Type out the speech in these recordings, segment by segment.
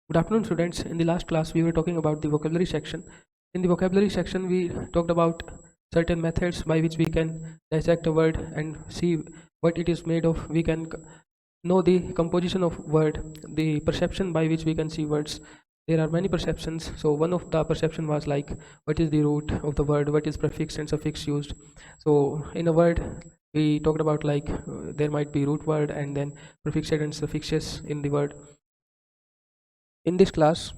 Good afternoon, students. In the last class, we were talking about the vocabulary section. In the vocabulary section, we talked about certain methods by which we can dissect a word and see what it is made of. We can know the composition of word, the perception by which we can see words. There are many perceptions. So one of the perception was like, what is the root of the word? What is prefix and suffix used? So in a word, we talked about like there might be root word and then prefixes and suffixes in the word. In this class,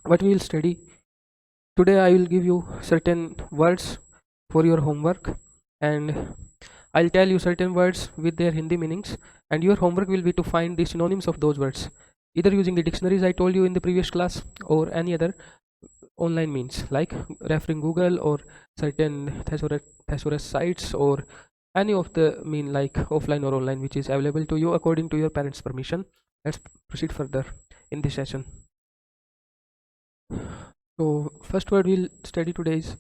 what we will study today, I will give you certain words for your homework, and I'll tell you certain words with their Hindi meanings, and your homework will be to find the synonyms of those words, either using the dictionaries I told you in the previous class or any other online means like referring Google or certain thesaurus sites or any of the mean like offline or online which is available to you according to your parents' permission. Let's proceed further in this session. So first word we'll study today is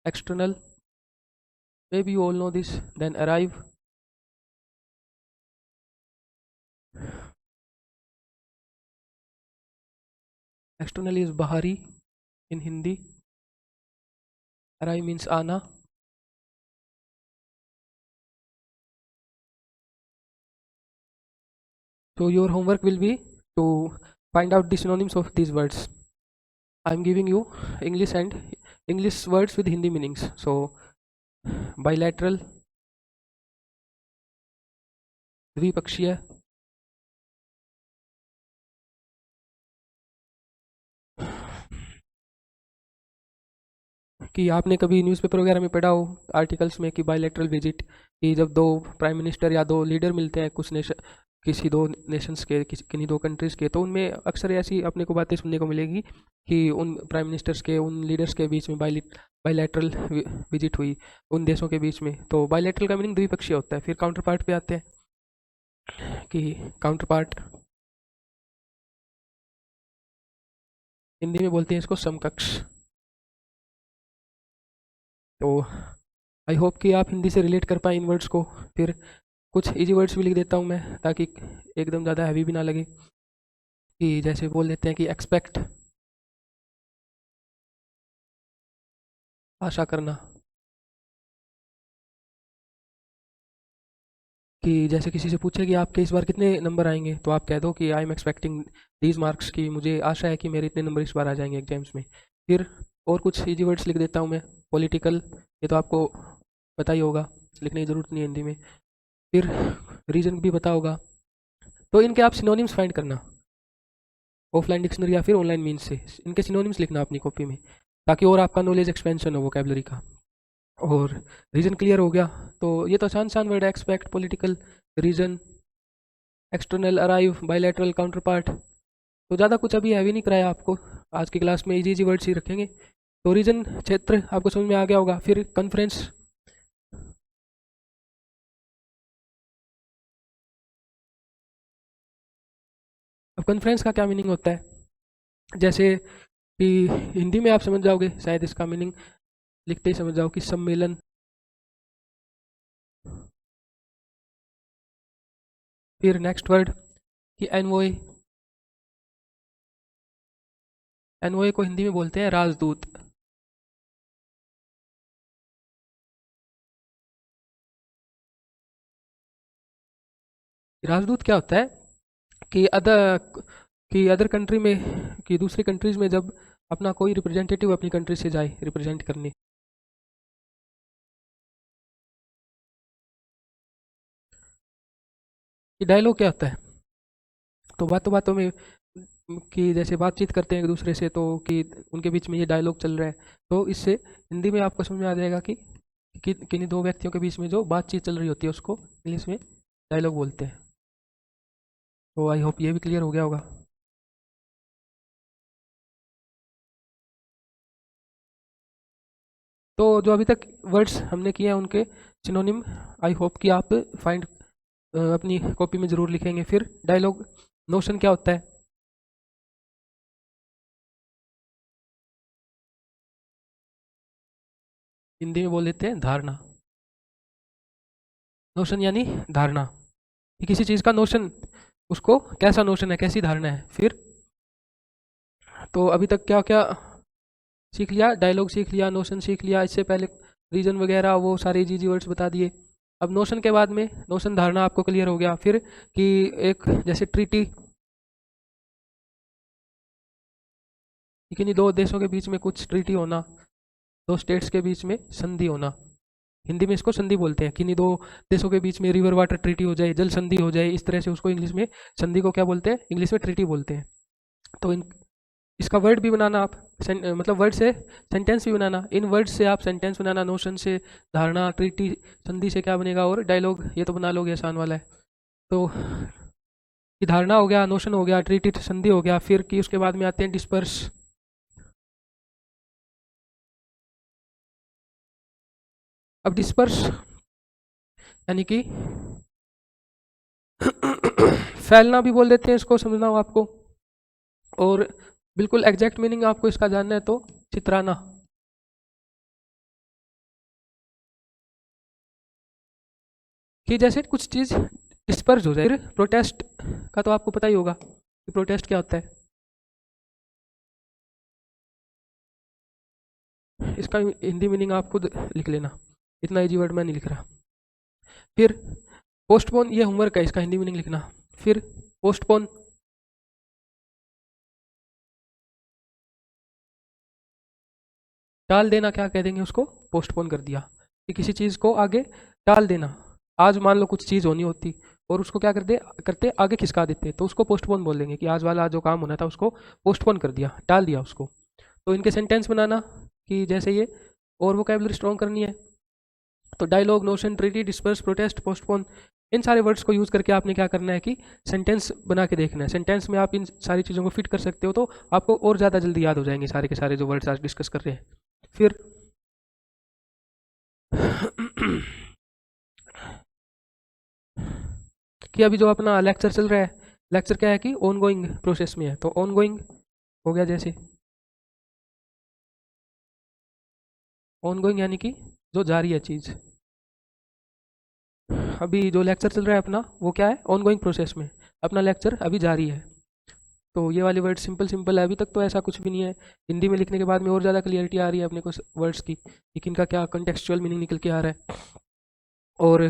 external. Maybe you all know this. Then arrive, external is bahari in Hindi. Arrive means ana. So your homework will be to find out the synonyms of these words. I'm giving you English and English words with Hindi meanings. So bilateral, द्विपक्षीय, कि आपने कभी newspaper वगैरह में पढ़ा हो articles में कि बायलैटरल विजिट, कि जब दो प्राइम मिनिस्टर या दो लीडर मिलते हैं कुछ नेशन, किसी दो नेशंस के, किन्हीं दो कंट्रीज़ के, तो उनमें अक्सर ऐसी अपने को बातें सुनने को मिलेगी कि उन प्राइम मिनिस्टर्स के, उन लीडर्स के बीच में बायलैटरल विजिट हुई उन देशों के बीच में। तो बायलैटरल का मीनिंग द्विपक्षीय होता है। फिर काउंटर पार्ट पे आते हैं कि काउंटर पार्ट हिंदी में बोलते हैं इसको समकक्ष। तो आई होप कि आप हिंदी से रिलेट कर पाए इन वर्ड्स को। फिर कुछ इजी वर्ड्स भी लिख देता हूँ मैं ताकि एकदम ज़्यादा हैवी भी ना लगे, कि जैसे बोल देते हैं कि एक्सपेक्ट, आशा करना, कि जैसे किसी से पूछे कि आपके इस बार कितने नंबर आएंगे तो आप कह दो कि I am expecting these marks, की मुझे आशा है कि मेरे इतने नंबर इस बार आ जाएंगे एग्जाम्स में। फिर और कुछ इजी वर्ड्स लिख देता हूँ मैं। पॉलिटिकल, ये तो आपको पता ही होगा, लिखने की ज़रूरत नहीं है हिंदी में। फिर रीजन भी पता होगा। तो इनके आप सिनोनिम्स फाइंड करना ऑफलाइन डिक्शनरी या फिर ऑनलाइन मीन्स से, इनके सिनोनिम्स लिखना अपनी कॉपी में ताकि और आपका नॉलेज एक्सपेंशन हो वोकैबलरी का। और रीजन क्लियर हो गया तो ये तो आसान आसान वर्ड है, expect, political, reason, external, arrive, bilateral, counterpart. तो ज़्यादा कुछ अभी हैवी नहीं कराया आपको आज की क्लास में, इजी इजी वर्ड्स ही रखेंगे। तो रीजन क्षेत्र आपको समझ में आ गया होगा। फिर कॉन्फ्रेंस, अब कॉन्फ्रेंस का क्या मीनिंग होता है, जैसे कि हिंदी में आप समझ जाओगे शायद इसका मीनिंग लिखते ही समझ जाओ कि सम्मेलन। फिर नेक्स्ट वर्ड कि एनवॉय, एनवॉय को हिंदी में बोलते हैं राजदूत। राजदूत क्या होता है कि अदर कंट्री में, कि दूसरी कंट्रीज में जब अपना कोई रिप्रेजेंटेटिव अपनी कंट्री से जाए रिप्रेजेंट करने, कि डायलॉग क्या होता है, तो बातों बातों में कि जैसे बातचीत करते हैं एक दूसरे से तो कि उनके बीच में ये डायलॉग चल रहा है, तो इससे हिंदी में आपको समझ में आ जाएगा कि किन्हीं दो व्यक्तियों के बीच में जो बातचीत चल रही होती है उसको इंग्लिश में डायलॉग बोलते हैं। तो आई होप ये भी क्लियर हो गया होगा। तो जो अभी तक वर्ड्स हमने किए हैं उनके सिनोनिम आई होप कि आप फाइंड अपनी कॉपी में ज़रूर लिखेंगे। फिर डायलॉग नोशन क्या होता है, हिंदी में बोल देते हैं धारणा। नोशन यानी धारणा, कि किसी चीज़ का नोशन उसको कैसा नोशन है, कैसी धारणा है। फिर तो अभी तक क्या क्या सीख लिया, डायलॉग सीख लिया, नोशन सीख लिया, इससे पहले रीजन वगैरह वो सारे जी वर्ड्स बता दिए। अब नोशन के बाद में नोशन धारणा आपको क्लियर हो गया। फिर कि एक जैसे ट्रीटी, किन्हीं दो देशों के बीच में कुछ ट्रीटी होना, दो स्टेट्स के बीच में संधि होना, हिंदी में इसको संधि बोलते हैं। किन्हीं दो देशों के बीच में रिवर वाटर ट्रीटी हो जाए, जल संधि हो जाए, इस तरह से उसको इंग्लिश में संधि को क्या बोलते हैं, इंग्लिश में ट्रीटी बोलते हैं। तो इसका वर्ड भी बनाना आप, मतलब वर्ड से सेंटेंस भी बनाना, इन वर्ड से आप सेंटेंस बनाना, नोशन से धारणा, ट्रीटी, संधि से क्या बनेगा, और डायलॉग, ये तो बना लोगे, आसान वाला है। तो ये धारणा हो गया, नोशन हो गया, ट्रीटी संधि हो गया। फिर कि उसके बाद में आते हैं डिस्पर्स। अब डिस्पर्स यानी कि फैलना भी बोल देते हैं इसको, समझना हो आपको। और बिल्कुल एग्जैक्ट मीनिंग आपको इसका जानना है तो चित्राना। कि जैसे कुछ चीज डिस्पर्स हो जाए। फिर प्रोटेस्ट का तो आपको पता ही होगा कि प्रोटेस्ट क्या होता है। इसका हिंदी मीनिंग आप खुद लिख लेना, इतना इजी वर्ड मैं नहीं लिख रहा। फिर पोस्टपोन, ये होमवर्क है, इसका हिंदी मीनिंग लिखना। फिर पोस्टपोन, टाल देना, क्या कह देंगे उसको, पोस्टपोन कर दिया, कि किसी चीज़ को आगे टाल देना। आज मान लो कुछ चीज़ होनी होती और उसको क्या करते आगे खिसका देते, तो उसको पोस्टपोन बोल देंगे, कि आज वाला जो काम होना था उसको पोस्टपोन कर दिया, टाल दिया उसको। तो इनके सेंटेंस बनाना कि जैसे ये, और वोकैबुलरी स्ट्रॉन्ग करनी है। तो dialogue, notion, treaty, disperse, protest, postpone, इन सारे वर्ड्स को यूज़ करके आपने क्या करना है कि सेंटेंस बना के देखना है। सेंटेंस में आप इन सारी चीज़ों को फिट कर सकते हो, तो आपको और ज़्यादा जल्दी याद हो जाएंगे सारे के सारे जो वर्ड्स आज डिस्कस कर रहे हैं। फिर कि अभी जो अपना लेक्चर चल रहा है, लेक्चर क्या है कि ऑन गोइंग प्रोसेस में है, तो ऑन गोइंग हो गया। जैसे ऑन गोइंग यानी कि जो जारी है चीज़, अभी जो लेक्चर चल रहा है अपना, वो क्या है, ऑन गोइंग प्रोसेस में, अपना लेक्चर अभी जारी है। तो ये वाले वर्ड सिंपल सिंपल है, अभी तक तो ऐसा कुछ भी नहीं है। हिंदी में लिखने के बाद में और ज़्यादा क्लियरिटी आ रही है अपने को वर्ड्स की, कि किनका क्या कंटेक्चुअल मीनिंग निकल के आ रहा है। और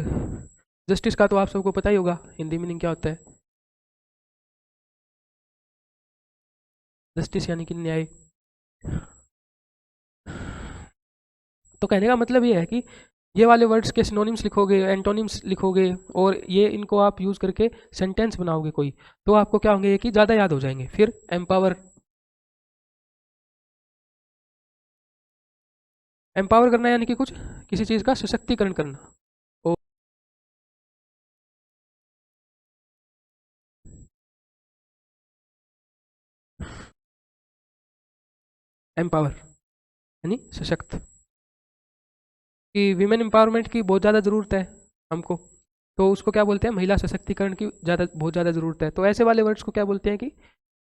जस्टिस का तो आप सबको पता ही होगा हिंदी मीनिंग क्या होता है। जस्टिस यानी कि न्याय। तो कहने का मतलब ये है कि ये वाले वर्ड्स के सिनोनिम्स लिखोगे, एंटोनिम्स लिखोगे, और ये इनको आप यूज़ करके सेंटेंस बनाओगे कोई, तो आपको क्या होंगे कि ज़्यादा याद हो जाएंगे। फिर एम्पावर, एम्पावर करना यानी कि कुछ किसी चीज़ का सशक्तिकरण करना। और एम्पावर यानी सशक्त, कि विमेन एम्पावरमेंट की बहुत ज़्यादा ज़रूरत है हमको, तो उसको क्या बोलते हैं, महिला सशक्तिकरण की बहुत ज़्यादा ज़रूरत है। तो ऐसे वाले वर्ड्स को क्या बोलते हैं कि,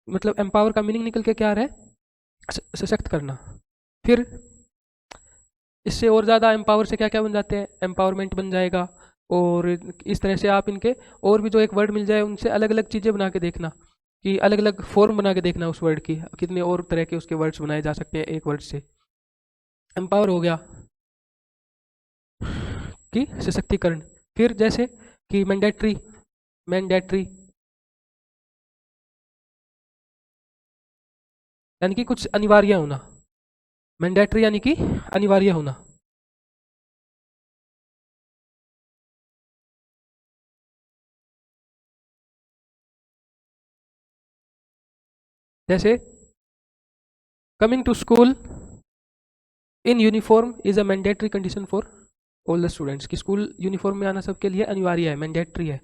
मतलब एम्पावर का मीनिंग निकल के क्या आ रहा है, सशक्त करना। फिर इससे और ज़्यादा एम्पावर से क्या क्या बन जाते हैं, एम्पावरमेंट बन जाएगा। और इस तरह से आप इनके और भी जो एक वर्ड मिल जाए उनसे अलग अलग चीज़ें बना के देखना, कि अलग अलग फॉर्म बना के देखना उस वर्ड की, कितने और तरह के उसके वर्ड्स बनाए जा सकते हैं एक वर्ड से। एम्पावर हो गया कि सशक्तिकरण। फिर जैसे कि मैंडेटरी, मैंडेटरी यानी कि कुछ अनिवार्य होना, मैंडेटरी यानी कि अनिवार्य होना। जैसे coming to school in uniform is a mandatory condition for all the students, कि स्कूल यूनिफॉर्म में आना सबके लिए अनिवार्य है, मैंडेटरी है।